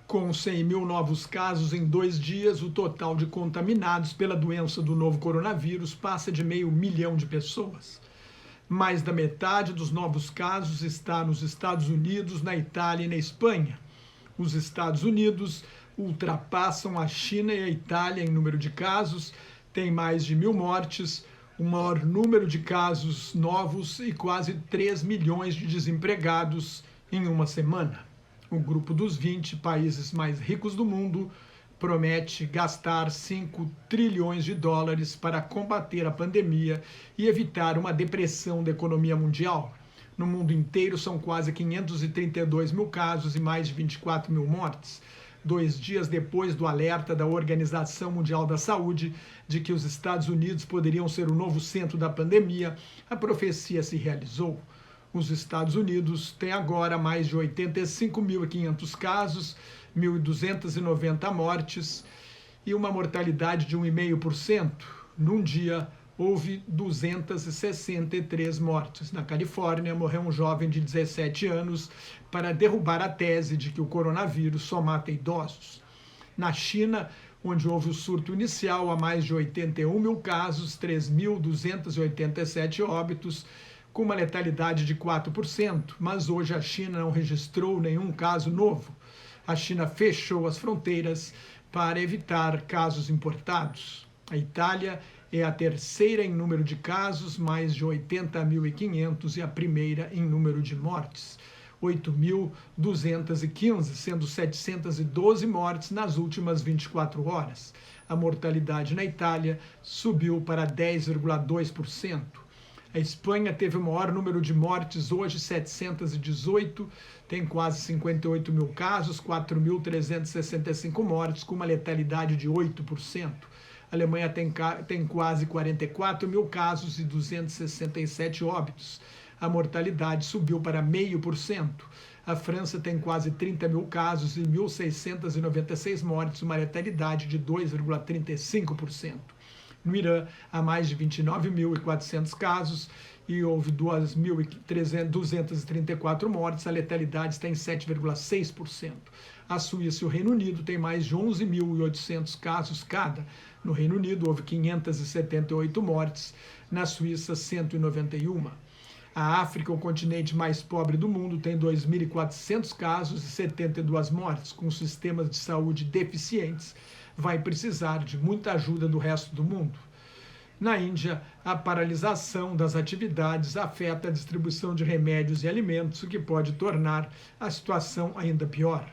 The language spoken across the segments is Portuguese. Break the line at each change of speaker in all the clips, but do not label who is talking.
Com 100 mil novos casos em 2 dias, o total de contaminados pela doença do novo coronavírus passa de 500 mil de pessoas. Mais da metade dos novos casos está nos Estados Unidos, na Itália e na Espanha. Os Estados Unidos ultrapassam a China e a Itália em número de casos, tem mais de 1.000 mortes, o maior número de casos novos e quase 3 milhões de desempregados em uma semana. O grupo dos 20 países mais ricos do mundo promete gastar 5 trilhões de dólares para combater a pandemia e evitar uma depressão da economia mundial. No mundo inteiro são quase 532 mil casos e mais de 24 mil mortes. 2 dias depois do alerta da Organização Mundial da Saúde de que os Estados Unidos poderiam ser o novo centro da pandemia, a profecia se realizou. Os Estados Unidos têm agora mais de 85.500 casos, 1.290 mortes e uma mortalidade de 1,5%. Num dia, houve 263 mortes. Na Califórnia, morreu um jovem de 17 anos para derrubar a tese de que o coronavírus só mata idosos. Na China, onde houve o surto inicial, há mais de 81 mil casos, 3.287 óbitos, com uma letalidade de 4%, mas hoje a China não registrou nenhum caso novo. A China fechou as fronteiras para evitar casos importados. A Itália é a terceira em número de casos, mais de 80.500, e a primeira em número de mortes, 8.215, sendo 712 mortes nas últimas 24 horas. A mortalidade na Itália subiu para 10,2%. A Espanha teve o maior número de mortes hoje, 718, tem quase 58 mil casos, 4.365 mortes, com uma letalidade de 8%. A Alemanha tem quase 44 mil casos e 267 óbitos. A mortalidade subiu para 0,5%. A França tem quase 30 mil casos e 1.696 mortes, uma letalidade de 2,35%. No Irã, há mais de 29.400 casos e houve 2.234 mortes, a letalidade está em 7,6%. A Suíça e o Reino Unido têm mais de 11.800 casos cada. No Reino Unido, houve 578 mortes, na Suíça, 191. A África, o continente mais pobre do mundo, tem 2.400 casos e 72 mortes, com sistemas de saúde deficientes. Vai precisar de muita ajuda do resto do mundo. Na Índia, a paralisação das atividades afeta a distribuição de remédios e alimentos, o que pode tornar a situação ainda pior.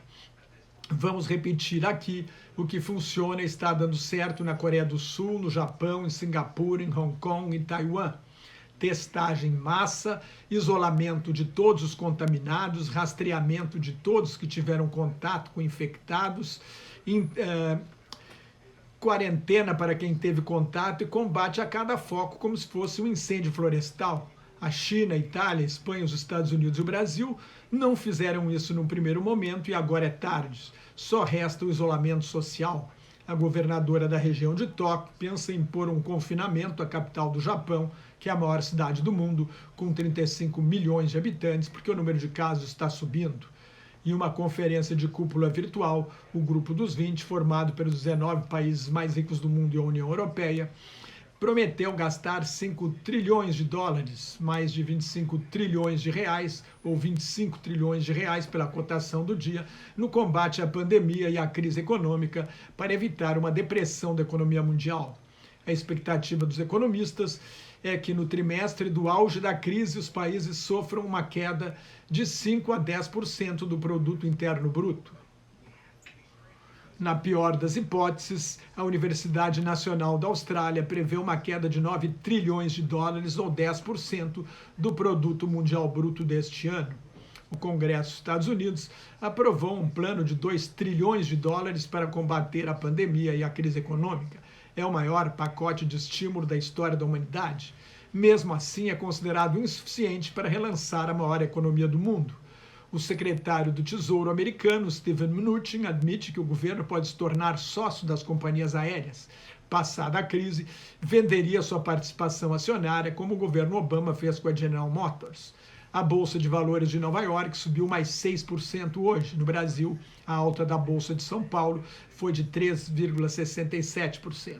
Vamos repetir aqui o que funciona e está dando certo na Coreia do Sul, no Japão, em Singapura, em Hong Kong e Taiwan. Testagem em massa, isolamento de todos os contaminados, rastreamento de todos que tiveram contato com infectados, quarentena para quem teve contato e combate a cada foco como se fosse um incêndio florestal. A China, a Itália, a Espanha, os Estados Unidos e o Brasil não fizeram isso no primeiro momento e agora é tarde. Só resta o isolamento social. A governadora da região de Tóquio pensa em impor um confinamento à capital do Japão, que é a maior cidade do mundo, com 35 milhões de habitantes, porque o número de casos está subindo. Em uma conferência de cúpula virtual, o Grupo dos 20, formado pelos 19 países mais ricos do mundo e a União Europeia, prometeu gastar 5 trilhões de dólares, mais de 25 trilhões de reais, ou 25 trilhões de reais pela cotação do dia, no combate à pandemia e à crise econômica para evitar uma depressão da economia mundial. A expectativa dos economistas é que no trimestre do auge da crise os países sofram uma queda de 5 a 10% do produto interno bruto. Na pior das hipóteses, a Universidade Nacional da Austrália prevê uma queda de 9 trilhões de dólares ou 10% do produto mundial bruto deste ano. O Congresso dos Estados Unidos aprovou um plano de 2 trilhões de dólares para combater a pandemia e a crise econômica. É o maior pacote de estímulo da história da humanidade. Mesmo assim, é considerado insuficiente para relançar a maior economia do mundo. O secretário do Tesouro americano, Steven Mnuchin, admite que o governo pode se tornar sócio das companhias aéreas. Passada a crise, venderia sua participação acionária, como o governo Obama fez com a General Motors. A Bolsa de Valores de Nova York subiu mais 6% hoje. No Brasil, a alta da Bolsa de São Paulo foi de 3,67%.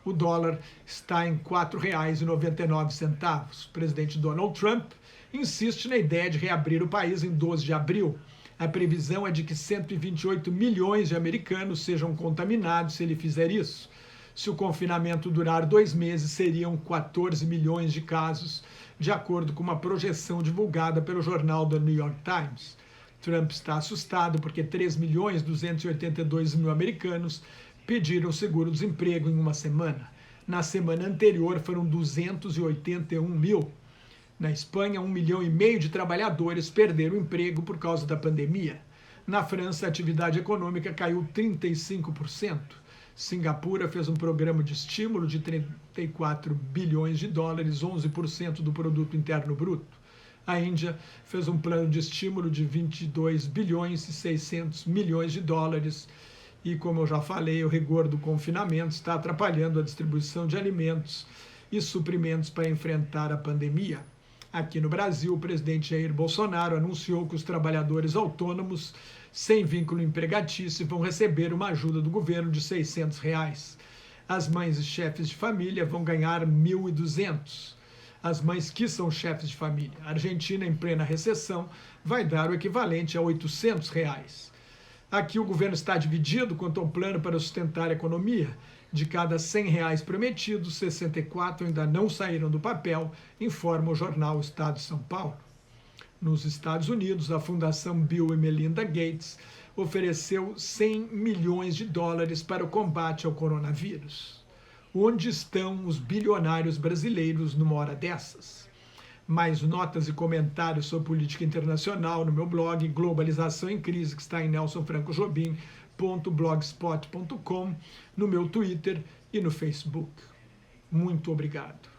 O dólar está em R$ 4,99. O presidente Donald Trump insiste na ideia de reabrir o país em 12 de abril. A previsão é de que 128 milhões de americanos sejam contaminados se ele fizer isso. Se o confinamento durar 2 meses, seriam 14 milhões de casos, de acordo com uma projeção divulgada pelo jornal The New York Times. Trump está assustado porque 3.282.000 americanos pediram seguro-desemprego em uma semana. Na semana anterior foram 281 mil. Na Espanha, 1,5 milhão de trabalhadores perderam o emprego por causa da pandemia. Na França, a atividade econômica caiu 35%. Singapura fez um programa de estímulo de 34 bilhões de dólares, 11% do produto interno bruto. A Índia fez um plano de estímulo de 22 bilhões e 600 milhões de dólares. E, como eu já falei, o rigor do confinamento está atrapalhando a distribuição de alimentos e suprimentos para enfrentar a pandemia. Aqui no Brasil, o presidente Jair Bolsonaro anunciou que os trabalhadores autônomos sem vínculo empregatício vão receber uma ajuda do governo de R$ 600. As mães e chefes de família vão ganhar R$ 1.200. As mães que são chefes de família. A Argentina, em plena recessão, vai dar o equivalente a R$ 800. Aqui o governo está dividido quanto ao plano para sustentar a economia. De cada R$ 100 prometidos, 64 ainda não saíram do papel, informa o jornal Estado de São Paulo. Nos Estados Unidos, a Fundação Bill e Melinda Gates ofereceu 100 milhões de dólares para o combate ao coronavírus. Onde estão os bilionários brasileiros numa hora dessas? Mais notas e comentários sobre política internacional no meu blog Globalização em Crise, que está em nelsonfrancojobim.blogspot.com, no meu Twitter e no Facebook. Muito obrigado.